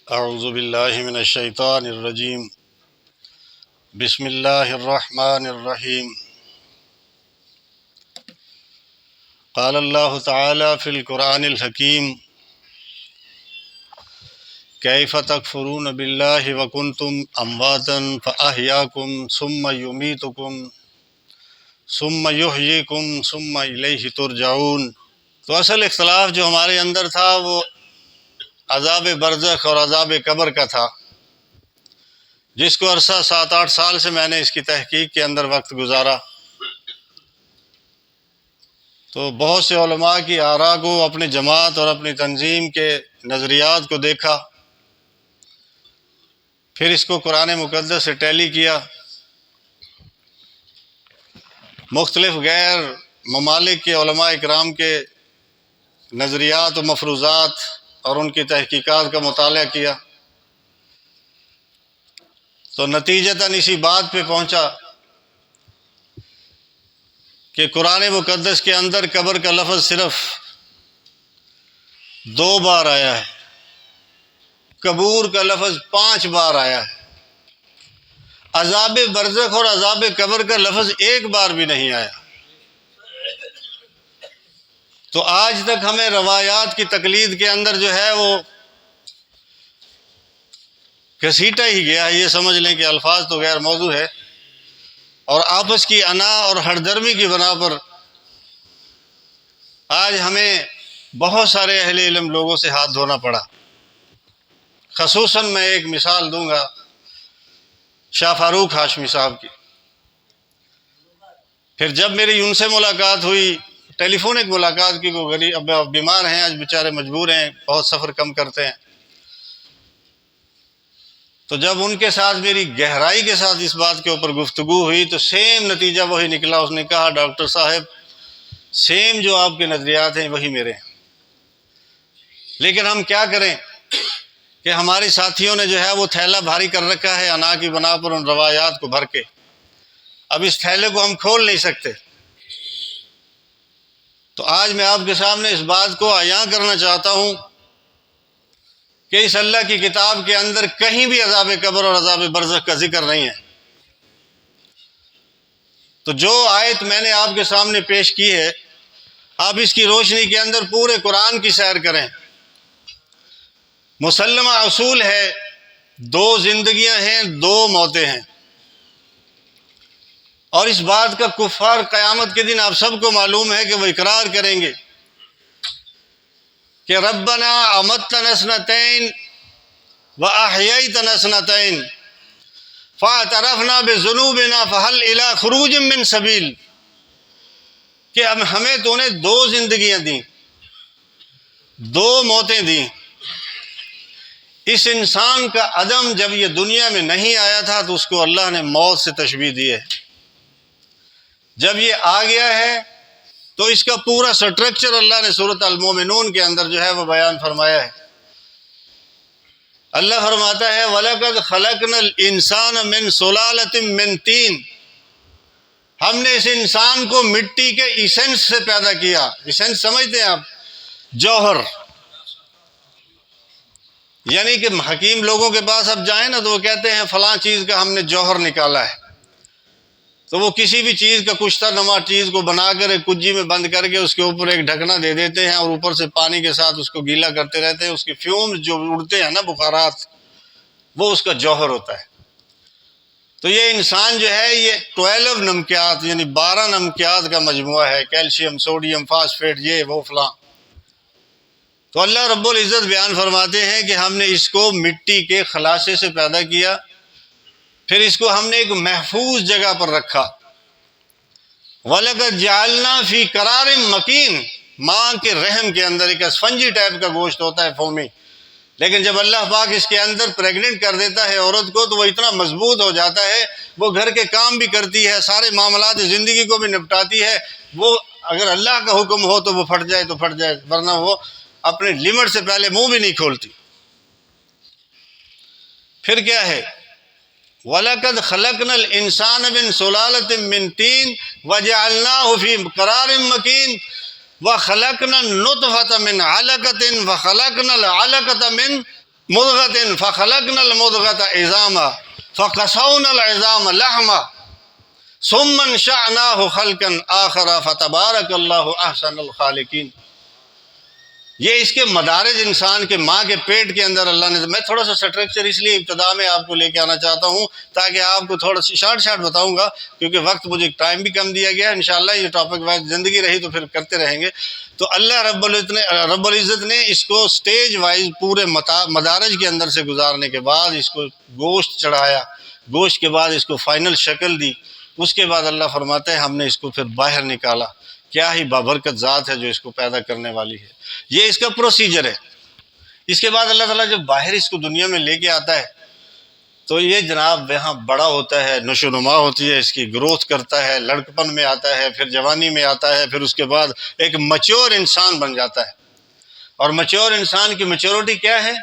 اعوذ باللہ من الشیطان الرجیم بسم اللہ الرحمن الرحیم قال اللہ تعالی فی القرآن الحکیم کیف تکفرون باللہ وکنتم امواتا فاحیاکم ثم یمیتکم ثم یحییکم ثم الیہ ترجعون۔ تو اصل اختلاف جو ہمارے اندر تھا وہ عذاب برزخ اور عذاب قبر کا تھا، جس کو عرصہ 7-8 سال سے میں نے اس کی تحقیق کے اندر وقت گزارا۔ تو بہت سے علماء کی آراء کو، اپنی جماعت اور اپنی تنظیم کے نظریات کو دیکھا، پھر اس کو قرآن مقدس سے ٹیلی کیا، مختلف غیر ممالک کے علماء اکرام کے نظریات و مفروضات اور ان کی تحقیقات کا مطالعہ کیا، تو نتیجتاً اسی بات پہ پہنچا کہ قرآن مقدس کے اندر قبر کا لفظ صرف 2 بار آیا ہے، قبور کا لفظ 5 بار آیا ہے، عذاب برزخ اور عذاب قبر کا لفظ 1 بار بھی نہیں آیا۔ تو آج تک ہمیں روایات کی تقلید کے اندر جو ہے وہ گھسیٹا ہی گیا ہے۔ یہ سمجھ لیں کہ الفاظ تو غیر موضوع ہے، اور آپس کی انا اور ہردرمی کی بنا پر آج ہمیں بہت سارے اہل علم لوگوں سے ہاتھ دھونا پڑا۔ خصوصاً میں ایک مثال دوں گا شاہ فاروق ہاشمی صاحب کی۔ پھر جب میری ان سے ملاقات ہوئی، ٹیلی فونک ملاقات کی، کوئی غریب اب بیمار ہیں، آج بیچارے مجبور ہیں، بہت سفر کم کرتے ہیں، تو جب ان کے ساتھ میری گہرائی کے ساتھ اس بات کے اوپر گفتگو ہوئی تو سیم نتیجہ وہی نکلا۔ اس نے کہا ڈاکٹر صاحب سیم جو آپ کے نظریات ہیں وہی میرے ہیں، لیکن ہم کیا کریں کہ ہمارے ساتھیوں نے جو ہے وہ تھیلا بھاری کر رکھا ہے انا کی بنا پر ان روایات کو بھر کے، اب اس تھیلے کو ہم کھول نہیں سکتے۔ تو آج میں آپ کے سامنے اس بات کو عیاں کرنا چاہتا ہوں کہ اس اللہ کی کتاب کے اندر کہیں بھی عذاب قبر اور عذاب برزخ کا ذکر نہیں ہے۔ تو جو آیت میں نے آپ کے سامنے پیش کی ہے، آپ اس کی روشنی کے اندر پورے قرآن کی سیر کریں۔ مسلمہ اصول ہے 2 زندگیاں ہیں، 2 موتیں ہیں، اور اس بات کا کفار قیامت کے دن آپ سب کو معلوم ہے کہ وہ اقرار کریں گے کہ ربنا امتنا اثنتین واحییتنا اثنتین فاعترفنا بذنوبنا فهل الی خروج من سبیل، کہ اب ہمیں تو نے 2 زندگیاں دیں، 2 موتیں دیں۔ اس انسان کا عدم جب یہ دنیا میں نہیں آیا تھا تو اس کو اللہ نے موت سے تشبیہ دی ہے، جب یہ آ گیا ہے تو اس کا پورا سٹرکچر اللہ نے سورۃ المومنون کے اندر جو ہے وہ بیان فرمایا ہے۔ اللہ فرماتا ہے وَلَقَدْ خَلَقْنَا الْإِنسَانَ مِنْ سُلَالَةٍ مِّن طِينٍ، ہم نے اس انسان کو مٹی کے ایسنس سے پیدا کیا۔ ایسنس سمجھتے ہیں آپ؟ جوہر، یعنی کہ حکیم لوگوں کے پاس اب جائیں نا تو وہ کہتے ہیں فلاں چیز کا ہم نے جوہر نکالا ہے، تو وہ کسی بھی چیز کا کشتہ نما چیز کو بنا کر ایک کجی میں بند کر کے اس کے اوپر ایک ڈھکنا دے دیتے ہیں، اور اوپر سے پانی کے ساتھ اس کو گیلا کرتے رہتے ہیں، اس کے فیومز جو اڑتے ہیں نا، بخارات، وہ اس کا جوہر ہوتا ہے۔ تو یہ انسان جو ہے یہ 12 نمکیات یعنی 12 نمکیات کا مجموعہ ہے، کیلشیم، سوڈیم، فاسفیٹ، یہ وہ فلاں۔ تو اللہ رب العزت بیان فرماتے ہیں کہ ہم نے اس کو مٹی کے خلاصے سے پیدا کیا، پھر اس کو ہم نے ایک محفوظ جگہ پر رکھا۔ وَلَقَدْ جَعَلْنَا فِي قَرَارٍ مَّكِينٍ، ماں کے رحم کے اندر ایک اسفنجی ٹائپ کا گوشت ہوتا ہے، فومی، لیکن جب اللہ پاک اس کے اندر پریگننٹ کر دیتا ہے عورت کو تو وہ اتنا مضبوط ہو جاتا ہے، وہ گھر کے کام بھی کرتی ہے، سارے معاملات زندگی کو بھی نپٹاتی ہے۔ وہ اگر اللہ کا حکم ہو تو وہ پھٹ جائے تو پھٹ جائے، ورنہ وہ اپنے لمٹ سے پہلے منہ بھی نہیں کھولتی۔ پھر کیا ہے وَلَقَدْ خَلَقْنَا الْإِنسَانَ مِنْ سُلَالَةٍ مِّن طِينٍ وَجَعَلْنَاهُ فِي قَرَارٍ مَّكِينٍ وَخَلَقْنَا النُّطْفَةَ مِنْ عَلَقَةٍ وَخَلَقْنَا الْعَلَقَةَ مِنْ مضغۃ فخلقنا المضغۃ عظاما فقصونا العظام لحما ثم انشأناه خلقا آخر فتبارک اللہ احسن الخالقین۔ یہ اس کے مدارج انسان کے ماں کے پیٹ کے اندر اللہ نے، میں تھوڑا سا سٹرکچر اس لیے ابتدا میں آپ کو لے کے آنا چاہتا ہوں تاکہ آپ کو تھوڑا سی شارٹ بتاؤں گا، کیونکہ وقت مجھے ٹائم بھی کم دیا گیا ہے۔ انشاءاللہ یہ ٹاپک وائز زندگی رہی تو پھر کرتے رہیں گے۔ تو اللہ رب العزت نے اس کو سٹیج وائز پورے مدارج کے اندر سے گزارنے کے بعد اس کو گوشت چڑھایا، گوشت کے بعد اس کو فائنل شکل دی، اس کے بعد اللہ فرماتا ہے ہم نے اس کو پھر باہر نکالا۔ کیا ہی بابرکت ذات ہے جو اس کو پیدا کرنے والی ہے۔ یہ اس کا پروسیجر ہے۔ اس کے بعد اللہ تعالیٰ جب باہر اس کو دنیا میں لے کے آتا ہے تو یہ جناب یہاں بڑا ہوتا ہے، نشو و نما ہوتی ہے، اس کی گروتھ کرتا ہے، لڑکپن میں آتا ہے، پھر جوانی میں آتا ہے، پھر اس کے بعد ایک میچور انسان بن جاتا ہے۔ اور میچور انسان کی میچورٹی کیا ہے؟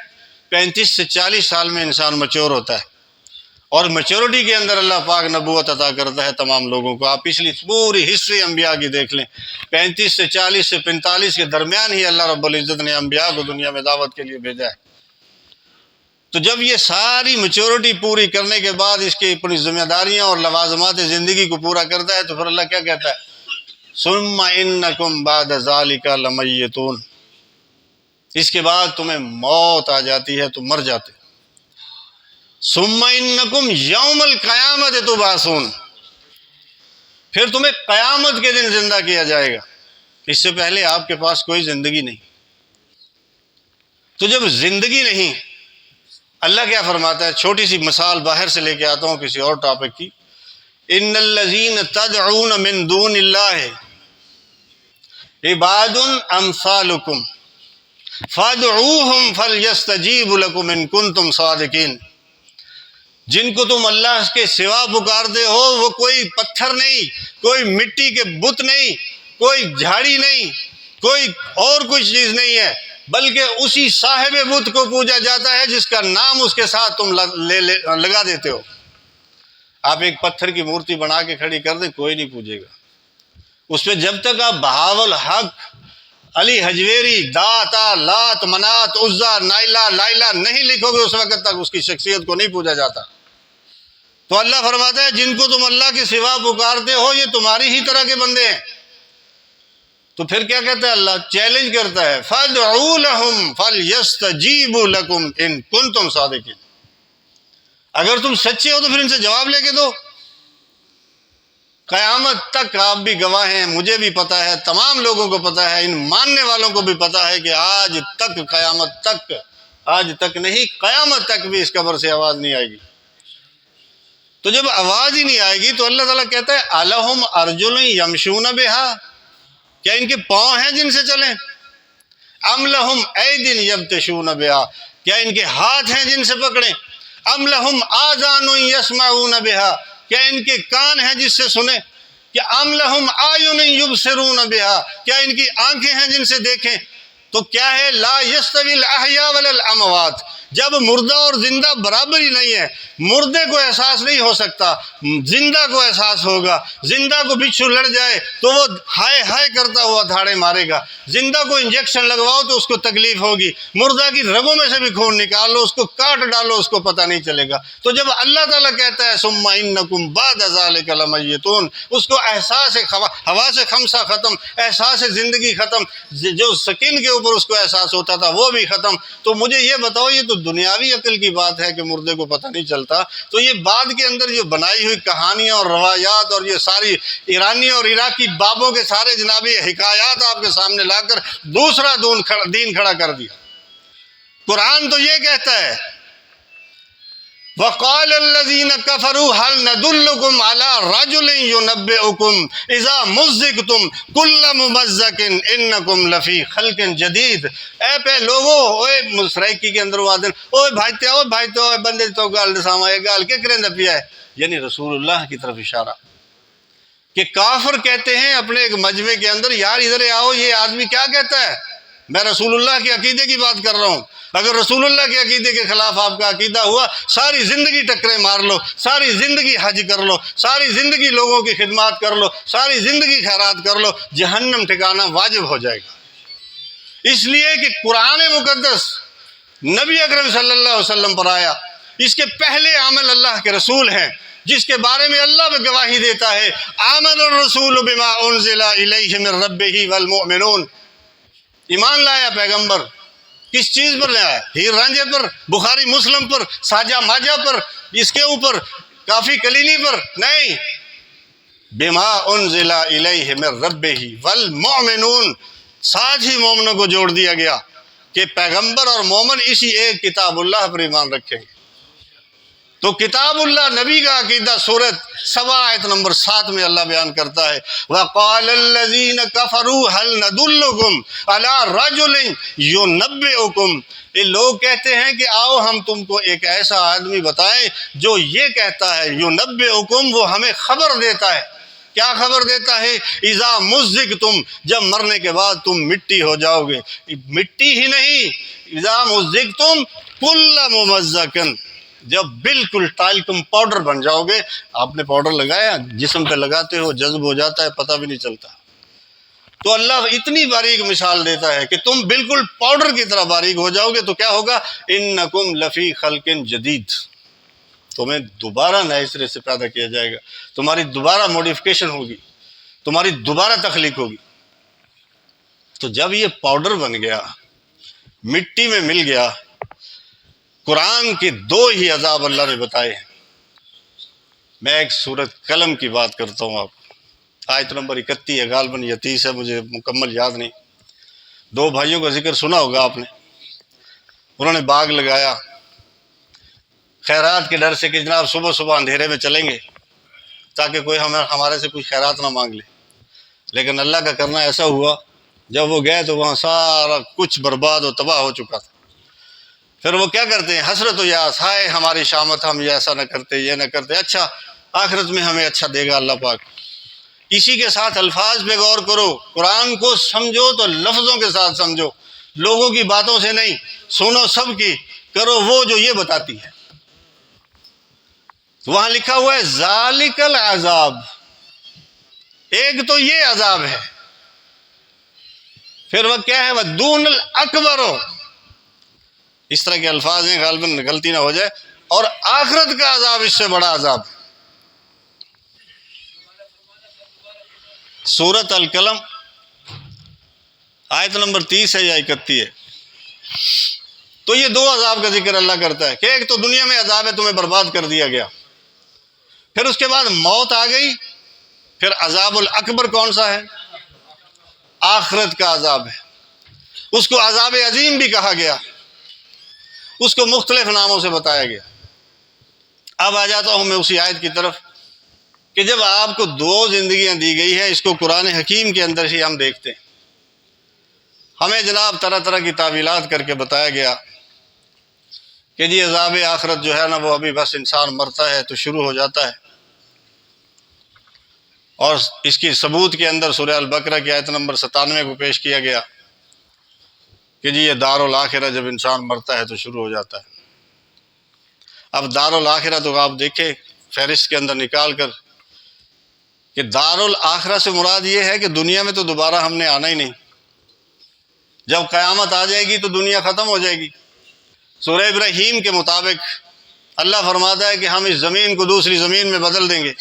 35 سے 40 سال میں انسان میچور ہوتا ہے، اور میچورٹی کے اندر اللہ پاک نبوت عطا کرتا ہے تمام لوگوں کو۔ آپ پچھلی پوری ہسٹری انبیاء کی دیکھ لیں، 35 سے 40 سے 45 کے درمیان ہی اللہ رب العزت نے انبیاء کو دنیا میں دعوت کے لیے بھیجا ہے۔ تو جب یہ ساری میچورٹی پوری کرنے کے بعد اس کی اپنی ذمہ داریاں اور لوازمات زندگی کو پورا کرتا ہے تو پھر اللہ کیا کہتا ہے؟ ثم انکم بعد ذالک لمیتون، اس کے بعد تمہیں موت آ جاتی ہے، تم مر جاتے۔ ثم انکم یوم القیامت تبعثون، پھر تمہیں قیامت کے دن زندہ کیا جائے گا۔ اس سے پہلے آپ کے پاس کوئی زندگی نہیں۔ تو جب زندگی نہیں، اللہ کیا فرماتا ہے؟ چھوٹی سی مثال باہر سے لے کے آتا ہوں کسی اور ٹاپک کی۔ ان الذین تدعون من دون اللہ عباد امثالکم فادعوہم فلیستجیبوا لکم ان کنتم صادقین۔ جن کو تم اللہ کے سوا پکارتے ہو وہ کوئی پتھر نہیں، کوئی مٹی کے بت نہیں، کوئی جھاڑی نہیں، کوئی اور کچھ چیز نہیں ہے، بلکہ اسی صاحب بت کو پوجا جاتا ہے جس کا نام اس کے ساتھ تم لگا دیتے ہو۔ آپ ایک پتھر کی مورتی بنا کے کھڑی کر دیں، کوئی نہیں پوجے گا اس پہ، جب تک آپ بہاول حق، علی حجویری، داتا، لات، منات، عزا، نائلہ، لائلہ نہیں لکھو گے اس وقت تک اس کی شخصیت کو نہیں پوجا جاتا۔ تو اللہ فرماتا ہے جن کو تم اللہ کے سوا پکارتے ہو یہ تمہاری ہی طرح کے بندے ہیں۔ تو پھر کیا کہتا ہے اللہ؟ چیلنج کرتا ہے، فَادْعُوا لَهُمْ فَلْيَسْتَجِيبُوا لَكُمْ إِن كُنتُمْ صَادِقِينَ۔ اگر تم سچے ہو تو پھر ان سے جواب لے کے دو۔ قیامت تک آپ بھی گواہ ہیں، مجھے بھی پتا ہے، تمام لوگوں کو پتا ہے، ان ماننے والوں کو بھی پتا ہے کہ آج تک، قیامت تک، آج تک نہیں قیامت تک بھی اس قبر سے آواز نہیں آئے گی۔ تو جب آواز ہی نہیں آئے گی تو اللہ تعالیٰ کہتا ہے الہم ارجل یمشون بہا، کیا ان کے پاؤں ہیں جن سے چلیں؟ ام لہم اید یبطشون بہا، کیا ان کے ہاتھ ہیں جن سے پکڑیں؟ ام لہم آذان یسمعون بہا، کیا ان کے کان ہیں جس سے سنیں؟ کیا ام لہم اعین یبصرون بہا، کیا ان کی آنکھیں ہیں جن سے دیکھیں؟ تو کیا ہے؟ لا یستوی الاحیاء ولا الاموات، جب مردہ اور زندہ برابر ہی نہیں ہے، مردے کو احساس نہیں ہو سکتا، زندہ کو احساس ہوگا۔ زندہ کو بچھو لڑ جائے تو وہ ہائے ہائے کرتا ہوا دھاڑے مارے گا، زندہ کو انجیکشن لگواؤ تو اس کو تکلیف ہوگی، مردہ کی رگوں میں سے بھی خون نکالو، اس کو کاٹ ڈالو، اس کو پتہ نہیں چلے گا۔ تو جب اللہ تعالیٰ کہتا ہے ثم انکم بعد ذلک لمیتون، اس کو احساس حواس خمسہ ختم، احساس زندگی ختم، جو سکین کے اوپر اس کو احساس ہوتا تھا وہ بھی ختم۔ تو مجھے یہ بتاؤ، یہ تو دنیاوی عقل کی بات ہے کہ مردے کو پتہ نہیں چلتا، تو یہ بعد کے اندر جو بنائی ہوئی کہانیاں اور روایات اور یہ ساری ایرانی اور عراقی بابوں کے سارے جنابی حکایات آپ کے سامنے لا کر دوسرا دین کھڑا کر دیا۔ قرآن تو یہ کہتا ہے وَقَالَ الَّذِينَ كَفَرُوا هَلْ نَدُلُّكُمْ عَلَى رَجُلٍ يُنَبِّئُكُمْ إِذَا مُزِّقْتُمْ كُلَّ مُمَزَّقٍ إِنَّكُمْ لَفِي خَلْقٍ جَدِيدٍ۔ اے پہ لوگو، اوے مسرائکی کے اندر وادن، اوے بھائیتے اوے بندے تو گال دساما ہے گال کے کریں دا پیا ہے، یعنی رسول اللہ کی طرف اشارہ کہ کافر کہتے ہیں اپنے ایک مجمع کے اندر، یار ادھر آؤ، یہ آدمی کیا کہتا ہے؟ میں رسول اللہ کے عقیدے کی بات کر رہا ہوں۔ اگر رسول اللہ کے عقیدے کے خلاف آپ کا عقیدہ ہوا، ساری زندگی ٹکرے مار لو، ساری زندگی حج کر لو، ساری زندگی لوگوں کی خدمات کر لو، ساری زندگی خیرات کر لو، جہنم ٹھکانا واجب ہو جائے گا۔ اس لیے کہ قرآن مقدس نبی اکرم صلی اللہ علیہ وسلم پر آیا، اس کے پہلے عمل اللہ کے رسول ہیں جس کے بارے میں اللہ بھی گواہی دیتا ہے، آمن الرسول بما انزل الیہ من ربہ والمؤمنون، ایمان لایا پیغمبر، کس چیز پر لایا؟ ہیر رانجھے پر، بخاری مسلم پر، ساجہ ماجہ پر، اس کے اوپر کافی کلینی پر نہیں، بما انزل الیہ من ربہ والمؤمنون، ساتھ ہی مومنوں کو جوڑ دیا گیا کہ پیغمبر اور مومن اسی ایک کتاب اللہ پر ایمان رکھیں گے۔ تو کتاب اللہ نبی کا عقیدہ سورۃ سبا آیت نمبر 7 میں اللہ بیان کرتا ہے، وَقَالَ الَّذِينَ كَفَرُوا هَلْ نَدُلُّكُمْ عَلَىٰ رَجُلٍ يُنَبِّئُكُمْ، یہ لوگ کہتے ہیں کہ آؤ ہم تم کو ایک ایسا آدمی بتائیں جو یہ کہتا ہے، يُنَبِّئُكُمْ، وہ ہمیں خبر دیتا ہے۔ کیا خبر دیتا ہے؟ اذا مزقتم، جب مرنے کے بعد تم مٹی ہو جاؤ گے، مٹی ہی نہیں، اذا مزقتم کل ممزقن، جب بالکل ٹالکم پاؤڈر بن جاؤ گے۔ آپ نے پاؤڈر لگایا، جسم پہ لگاتے ہو جذب ہو جاتا ہے، پتہ بھی نہیں چلتا۔ تو اللہ اتنی باریک مثال دیتا ہے کہ تم بالکل پاؤڈر کی طرح باریک ہو جاؤ گے تو کیا ہوگا؟ انکم لفی خلق جدید، تمہیں دوبارہ نئے سرے سے پیدا کیا جائے گا، تمہاری دوبارہ موڈیفیکیشن ہوگی، تمہاری دوبارہ تخلیق ہوگی۔ تو جب یہ پاؤڈر بن گیا، مٹی میں مل گیا، قرآن کے 2 ہی عذاب اللہ نے بتائے ہیں۔ میں ایک سورۃ قلم کی بات کرتا ہوں، آپ آیت نمبر 31 ہے، غالباً یا 30 ہے، مجھے مکمل یاد نہیں۔ 2 بھائیوں کا ذکر سنا ہوگا آپ نے، انہوں نے باغ لگایا خیرات کے ڈر سے کہ جناب صبح صبح اندھیرے میں چلیں گے تاکہ کوئی ہمارے سے کوئی خیرات نہ مانگ لے، لیکن اللہ کا کرنا ایسا ہوا، جب وہ گئے تو وہاں سارا کچھ برباد و تباہ ہو چکا تھا۔ پھر وہ کیا کرتے ہیں؟ حسرت و یاس، ہائے ہماری شامت، ہم یہ ایسا نہ کرتے، یہ نہ کرتے، اچھا آخرت میں ہمیں اچھا دے گا اللہ پاک۔ اسی کے ساتھ الفاظ پہ غور کرو، قرآن کو سمجھو تو لفظوں کے ساتھ سمجھو، لوگوں کی باتوں سے نہیں، سنو سب کی، کرو وہ جو یہ بتاتی ہے۔ وہاں لکھا ہوا ہے ذالک العذاب، ایک تو یہ عذاب ہے، پھر وہ کیا ہے؟ وہ دون الاکبر، اس طرح کے الفاظ ہیں، غالباً غلطی نہ ہو جائے، اور آخرت کا عذاب اس سے بڑا عذاب۔ سورۃ القلم آیت نمبر 30 ہے یا 31 ہے۔ تو یہ 2 عذاب کا ذکر اللہ کرتا ہے کہ ایک تو دنیا میں عذاب ہے، تمہیں برباد کر دیا گیا، پھر اس کے بعد موت آ گئی، پھر عذاب الاکبر کون سا ہے؟ آخرت کا عذاب ہے، اس کو عذاب عظیم بھی کہا گیا، اس کو مختلف ناموں سے بتایا گیا۔ اب آ جاتا ہوں میں اسی آیت کی طرف کہ جب آپ کو 2 زندگیاں دی گئی ہیں، اس کو قرآن حکیم کے اندر ہی ہم دیکھتے ہیں، ہمیں جناب طرح طرح کی تعویلات کر کے بتایا گیا کہ جی عذاب آخرت جو ہے نا، وہ ابھی بس انسان مرتا ہے تو شروع ہو جاتا ہے، اور اس کی ثبوت کے اندر سورہ البقرہ کی آیت نمبر 97 کو پیش کیا گیا کہ جی یہ دار الاخرہ جب انسان مرتا ہے تو شروع ہو جاتا ہے۔ اب دار الاخرہ تو آپ دیکھیں فہرست کے اندر نکال کر کہ دار الاخرہ سے مراد یہ ہے کہ دنیا میں تو دوبارہ ہم نے آنا ہی نہیں، جب قیامت آ جائے گی تو دنیا ختم ہو جائے گی۔ سورہ ابراہیم کے مطابق اللہ فرماتا ہے کہ ہم اس زمین کو دوسری زمین میں بدل دیں گے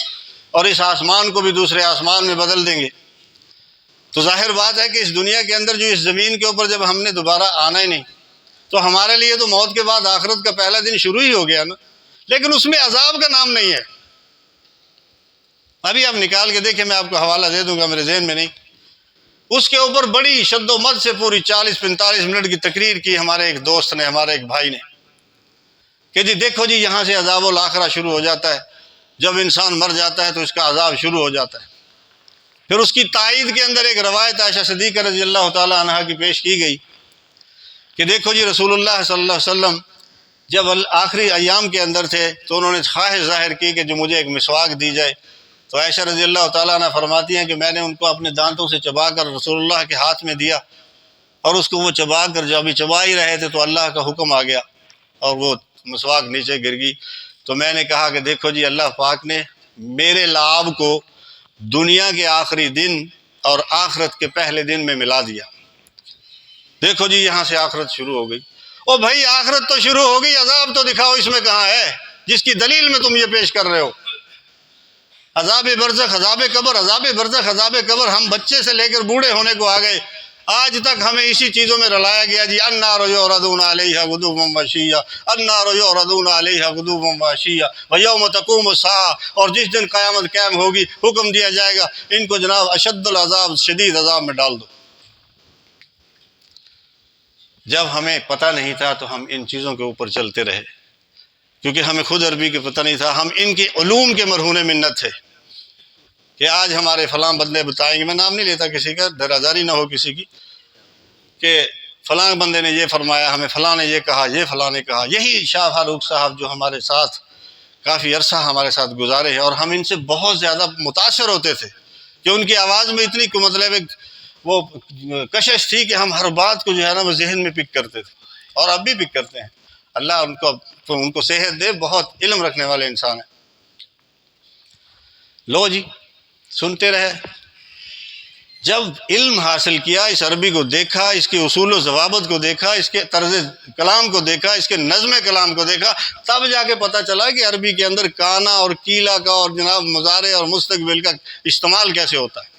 اور اس آسمان کو بھی دوسرے آسمان میں بدل دیں گے۔ تو ظاہر بات ہے کہ اس دنیا کے اندر جو اس زمین کے اوپر جب ہم نے دوبارہ آنا ہی نہیں، تو ہمارے لیے تو موت کے بعد آخرت کا پہلا دن شروع ہی ہو گیا نا، لیکن اس میں عذاب کا نام نہیں ہے۔ ابھی آپ نکال کے دیکھیں، میں آپ کو حوالہ دے دوں گا، میرے ذہن میں نہیں، اس کے اوپر بڑی شد و مد سے پوری 40-45 منٹ کی تقریر کی ہمارے ایک دوست نے، ہمارے ایک بھائی نے، کہ جی دیکھو جی یہاں سے عذاب الاخرہ شروع ہو جاتا ہے، جب انسان مر جاتا ہے تو اس کا عذاب شروع ہو جاتا ہے۔ پھر اس کی تائید کے اندر ایک روایت عائشہ صدیقہ رضی اللہ تعالی عنہا کی پیش کی گئی کہ دیکھو جی رسول اللہ صلی اللہ علیہ وسلم جب آخری ایام کے اندر تھے تو انہوں نے خواہش ظاہر کی کہ جو مجھے ایک مسواک دی جائے، تو عائشہ رضی اللہ تعالیٰ عنہ فرماتی ہیں کہ میں نے ان کو اپنے دانتوں سے چبا کر رسول اللہ کے ہاتھ میں دیا، اور اس کو وہ چبا کر جب ابھی چبا ہی رہے تھے تو اللہ کا حکم آ گیا اور وہ مسواک نیچے گر گئی۔ تو میں نے کہا کہ دیکھو جی اللہ پاک نے میرے لعاب کو دنیا کے آخری دن اور آخرت کے پہلے دن میں ملا دیا، دیکھو جی یہاں سے آخرت شروع ہو گئی۔ او بھائی آخرت تو شروع ہو گئی، عذاب تو دکھاؤ اس میں کہاں ہے جس کی دلیل میں تم یہ پیش کر رہے ہو؟ عذاب برزخ، عذاب قبر، عذاب برزخ، عذاب قبر، ہم بچے سے لے کر بوڑھے ہونے کو آ گئے، آج تک ہمیں اسی چیزوں میں رلایا گیا جی النار یعرضون علیہا غدوا وعشیا، النار یعرضون علیہا غدوا وعشیا ویوم تقوم الساعہ، اور جس دن قیامت قائم ہوگی حکم دیا جائے گا ان کو جناب اشد العذاب، شدید عذاب میں ڈال دو۔ جب ہمیں پتہ نہیں تھا تو ہم ان چیزوں کے اوپر چلتے رہے، کیونکہ ہمیں خود عربی کے پتہ نہیں تھا، ہم ان کی علوم کے مرہون منت تھے کہ آج ہمارے فلاں بندے بتائیں گے، میں نام نہیں لیتا کسی کا، درازاری نہ ہو کسی کی، کہ فلاں بندے نے یہ فرمایا، ہمیں فلاں نے یہ کہا، یہ فلاں نے کہا۔ یہی شاہ فاروق صاحب جو ہمارے ساتھ کافی عرصہ ہمارے ساتھ گزارے ہیں، اور ہم ان سے بہت زیادہ متاثر ہوتے تھے کہ ان کی آواز میں اتنی مطلب وہ کشش تھی کہ ہم ہر بات کو جو ہے نا وہ ذہن میں پک کرتے تھے، اور اب بھی پک کرتے ہیں۔ اللہ ان کو صحت دے، بہت علم رکھنے والے انسان ہیں۔ لو جی سنتے رہے، جب علم حاصل کیا، اس عربی کو دیکھا، اس کے اصول و ضوابط کو دیکھا، اس کے طرز کلام کو دیکھا، اس کے نظم کلام کو دیکھا، تب جا کے پتہ چلا کہ عربی کے اندر کانا اور کیلا کا اور جناب مضارع اور مستقبل کا استعمال کیسے ہوتا ہے۔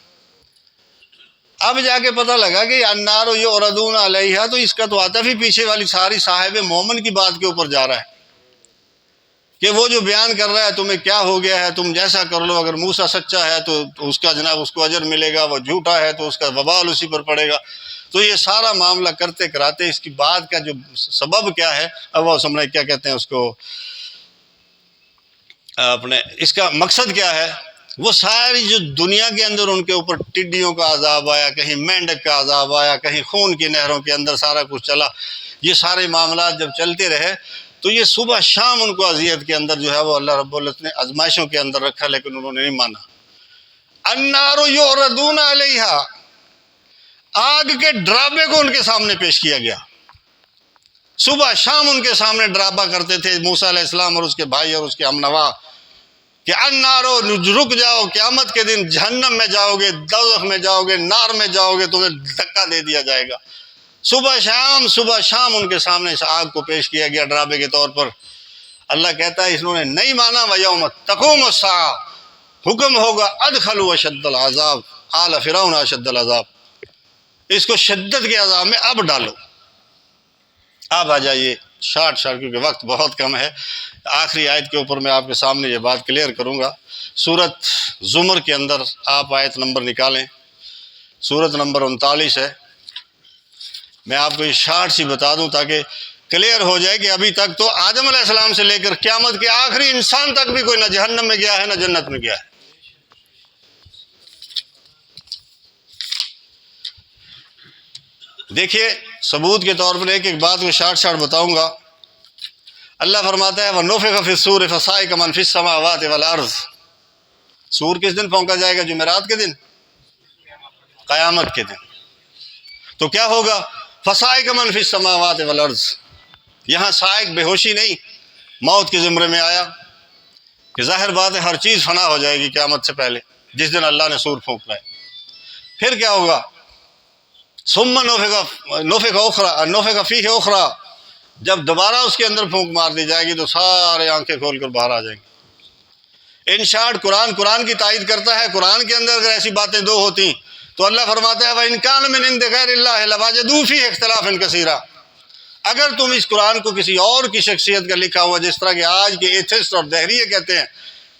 اب جا کے پتہ لگا کہ النار یعرضون علیہا، تو اس کا تو عطف ہی پیچھے والی ساری صاحب مومن کی بات کے اوپر جا رہا ہے کہ وہ جو بیان کر رہا ہے تمہیں کیا ہو گیا ہے، تم جیسا کر لو، اگر موسیٰ سچا ہے تو اس کا جناب اس کو اجر ملے گا، وہ جھوٹا ہے تو اس کا وبال اسی پر پڑے گا۔ تو یہ سارا معاملہ کرتے کراتے اس کی بات کا جو سبب کیا ہے، اب وہ سمجھے کیا کہتے ہیں اس کو، اپنے اس کا مقصد کیا ہے، وہ ساری جو دنیا کے اندر ان کے اوپر ٹڈیوں کا عذاب آیا، کہیں مینڈک کا عذاب آیا، کہیں خون کی نہروں کے اندر سارا کچھ چلا، یہ سارے معاملات جب چلتے رہے تو یہ صبح شام ان کو اذیت کے اندر جو ہے وہ اللہ رب العزت نے آزمائشوں کے اندر رکھا، لیکن انہوں نے نہیں مانا۔ النار یعرضون علیہا، آگ کے ڈرابے کو ان کے سامنے پیش کیا گیا، صبح شام ان کے سامنے ڈرابہ کرتے تھے موسیٰ علیہ السلام اور اس کے بھائی اور اس کے ہمنوا کہ النارو، رک جاؤ، قیامت کے دن جہنم میں جاؤ گے، دوزخ میں جاؤ گے، نار میں جاؤ گے، تمہیں دھکا دے دیا جائے گا۔ صبح شام ان کے سامنے اس آگ کو پیش کیا گیا ڈرابے کے طور پر۔ اللہ کہتا ہے انہوں نے نہیں مانا، وَيَوْمَ تَقُومُ السَّاعَةُ، حکم ہوگا ادخلوا اشد العذاب آل فرعون اشد العذاب، اس کو شدت کے عذاب میں اب ڈالو۔ اب آ جائیے شارٹ کیونکہ وقت بہت کم ہے، آخری آیت کے اوپر میں آپ کے سامنے یہ بات کلیئر کروں گا۔ سورت زمر کے اندر آپ آیت نمبر نکالیں، سورت نمبر 39 ہے۔ میں آپ کو یہ شارٹ سی بتا دوں تاکہ کلیئر ہو جائے کہ ابھی تک تو آدم علیہ السلام سے لے کر قیامت کے آخری انسان تک بھی کوئی نہ جہنم میں گیا ہے نہ جنت میں گیا ہے۔ دیکھیے ثبوت کے طور پر ایک بات کو شارٹ بتاؤں گا۔ اللہ فرماتا ہے وَنُفِخَ فِي الصُّورِ فَصَعِقَ مَن فِي السَّمَاوَاتِ وَالْأَرْضِ، سور کس دن پھونکا جائے گا؟ جمعرات کے دن، قیامت کے دن۔ تو کیا ہوگا؟ فَصَعِقَ مَن فِي السَّمَاوَاتِ وَالْأَرْضِ، یہاں صاعق بے ہوشی نہیں، موت کے زمرے میں آیا کہ ظاہر بات ہے ہر چیز فنا ہو جائے گی قیامت سے پہلے جس دن اللہ نے سور پھونکنا ہے۔ پھر کیا ہوگا؟ ثُمَّ نُفِخَ فِيهِ أُخْرَى، جب دوبارہ اس کے اندر پھونک مار دی جائے گی تو سارے آنکھیں کھول کر باہر آ جائیں گے۔ ان شارٹ قرآن کی تائید کرتا ہے۔ قرآن کے اندر اگر ایسی باتیں دو ہوتی تو اللہ فرماتا ہے وَإِن كَانَ مِنْ عِنْدِ غَيْرِ اللَّهِ لَوَجَدُوا فِيهِ اخْتِلَافًا كَثِيرًا، اگر تم اس قرآن کو کسی اور کی شخصیت کا لکھا ہوا، جس طرح کہ آج کے ایتھسٹ اور دہریے کہتے ہیں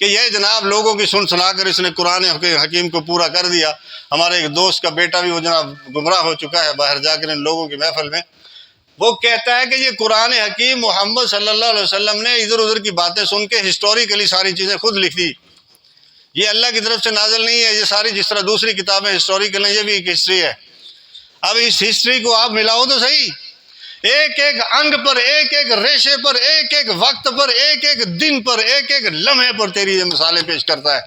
کہ یہ جناب لوگوں کی سنا کر اس نے قرآن حکیم کو پورا کر دیا۔ ہمارے ایک دوست کا بیٹا بھی وہ جناب گمراہ ہو چکا ہے باہر جا کر ان لوگوں کی محفل میں، وہ کہتا ہے کہ یہ قرآن حکیم محمد صلی اللہ علیہ وسلم نے ادھر ادھر کی باتیں سن کے ہسٹوریکلی ساری چیزیں خود لکھ دی، یہ اللہ کی طرف سے نازل نہیں ہے، یہ ساری جس طرح دوسری کتابیں ہسٹوریکل ہیں، یہ بھی ایک ہسٹری ہے۔ اب اس ہسٹری کو آپ ملاؤ تو صحیح، ایک ایک انگ پر، ایک ایک ریشے پر، ایک ایک وقت پر، ایک ایک دن پر، ایک ایک لمحے پر تیری یہ مثالیں پیش کرتا ہے۔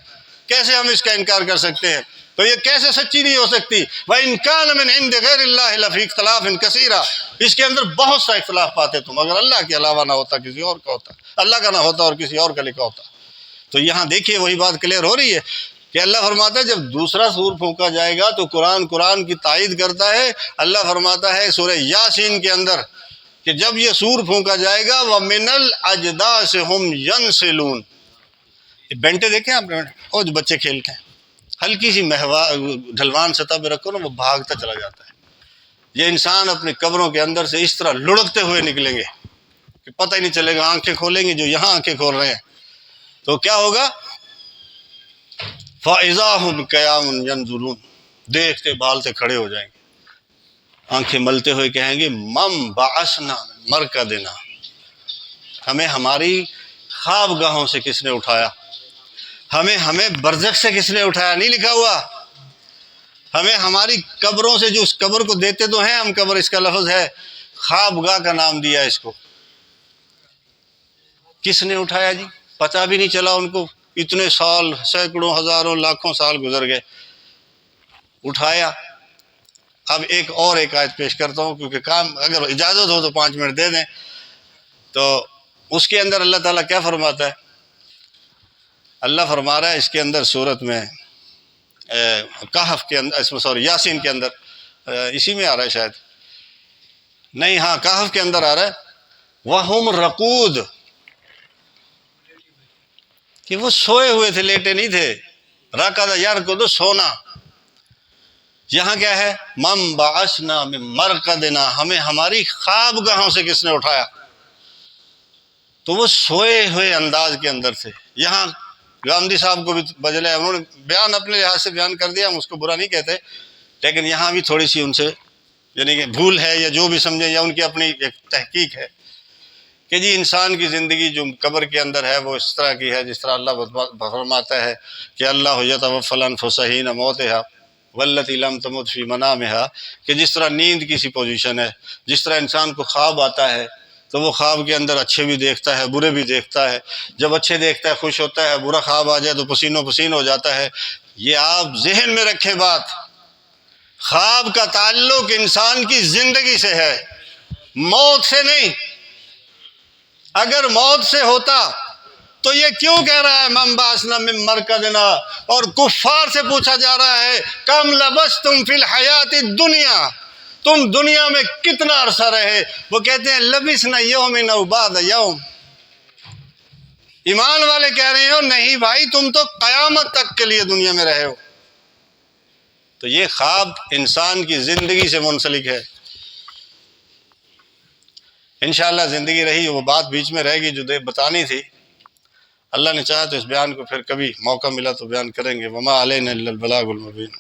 کیسے ہم اس کا انکار کر سکتے ہیں؟ تو یہ کیسے سچی نہیں ہو سکتی؟ وَإِن كَانَ مِنْ عِنْدِ غَيْرِ اللَّهِ لَفِي اخْتِلَافٍ كَثِيرًا، اس کے اندر بہت سا اختلاف پاتے تم، اگر اللہ کے علاوہ نہ ہوتا کسی اور کا ہوتا، اللہ کا نہ ہوتا اور کسی اور کا لکھا ہوتا۔ تو یہاں دیکھیے وہی بات کلیئر ہو رہی ہے کہ اللہ فرماتا ہے جب دوسرا سور پھونکا جائے گا تو قرآن کی تائید کرتا ہے۔ اللہ فرماتا ہے سورہ یاسین کے اندر کہ جب یہ سور پھونکا جائے گا وَمِنَ الْأَجْدَاثِ هُمْ يَنْسِلُونَ. یہ بینٹے دیکھیں آپ نے، اور جو بچے کھیلتے ہیں، ہلکی سی ڈھلوان سطح پہ رکھو نا، وہ بھاگتا چلا جاتا ہے. یہ انسان اپنی قبروں کے اندر سے اس طرح لڑکتے ہوئے نکلیں گے کہ پتہ ہی نہیں چلے گا. آنکھیں کھولیں گے جو یہاں آنکھیں کھول رہے ہیں تو کیا ہوگا؟ فَإِذَا هُمْ قِيَامٌ يَنْظُرُونَ. دیکھتے بھالتے کھڑے ہو جائیں گے، آنکھیں ملتے ہوئے کہیں گے مَن بَعَثْنَا مِن مَرْقَدِنَا. ہمیں ہماری خواب گاہوں سے کس نے اٹھایا، ہمیں برزخ سے کس نے اٹھایا. نہیں لکھا ہوا ہمیں ہماری قبروں سے، جو اس قبر کو دیتے تو ہیں ہم قبر، اس کا لفظ ہے خواب گاہ کا نام دیا اس کو. کس نے اٹھایا جی؟ پتہ بھی نہیں چلا ان کو. اتنے سال، سینکڑوں، ہزاروں، لاکھوں سال گزر گئے، اٹھایا. اب ایک آیت پیش کرتا ہوں، کیونکہ کام اگر اجازت ہو تو 5 منٹ دے دیں. تو اس کے اندر اللہ تعالیٰ کیا فرماتا ہے؟ اللہ فرما رہا ہے اس کے اندر صورت میں کہف کے اندر، یاسین کے اندر، اسی میں آ رہا ہے شاید، نہیں، ہاں کہف کے اندر آ رہا ہے وَهُمْ رَقُودٌ، کہ وہ سوئے ہوئے تھے، لیٹے نہیں تھے. رَقَدَ يَرْقُدُ، سونا. یہاں کیا ہے؟ مَن بَعَثْنَا مِن مَرْقَدِنَا، ہمیں ہماری خواب گاہوں سے کس نے اٹھایا. تو وہ سوئے ہوئے انداز کے اندر تھے. یہاں گاندھی صاحب کو بھی بجلے، انہوں نے بیان اپنے لحاظ سے بیان کر دیا، ہم اس کو برا نہیں کہتے، لیکن یہاں بھی تھوڑی سی ان سے یعنی کہ بھول ہے، یا جو بھی سمجھیں، یا ان کی اپنی ایک تحقیق ہے کہ جی انسان کی زندگی جو قبر کے اندر ہے وہ اس طرح کی ہے جس طرح اللہ فرماتا ہے کہ اللہ یتوفی الانفس حین موتہا واللتی لم تمت فی منامہا، کہ جس طرح نیند کی سی پوزیشن ہے، جس طرح انسان کو خواب آتا ہے تو وہ خواب کے اندر اچھے بھی دیکھتا ہے، برے بھی دیکھتا ہے. جب اچھے دیکھتا ہے خوش ہوتا ہے، برا خواب آ جائے تو پسینوں پسین ہو جاتا ہے. یہ آپ ذہن میں رکھیں بات، خواب کا تعلق انسان کی زندگی سے ہے، موت سے نہیں. اگر موت سے ہوتا تو یہ کیوں کہہ رہا ہے مَن بَعَثْنَا مِن مَرْقَدِنَا، اور کفار سے پوچھا جا رہا ہے کم لبثتم فی الحیات الدنیا، تم دنیا میں کتنا عرصہ رہے؟ وہ کہتے ہیں لبثنا یومن او بعض یوم. ایمان والے کہہ رہے ہو نہیں بھائی، تم تو قیامت تک کے لیے دنیا میں رہے ہو. تو یہ خواب انسان کی زندگی سے منسلک ہے. انشاءاللہ زندگی رہی وہ بات بیچ میں رہے گی جو بتانی تھی. اللہ نے چاہا تو اس بیان کو پھر کبھی موقع ملا تو بیان کریں گے. وما علینا الا البلاغ المبین.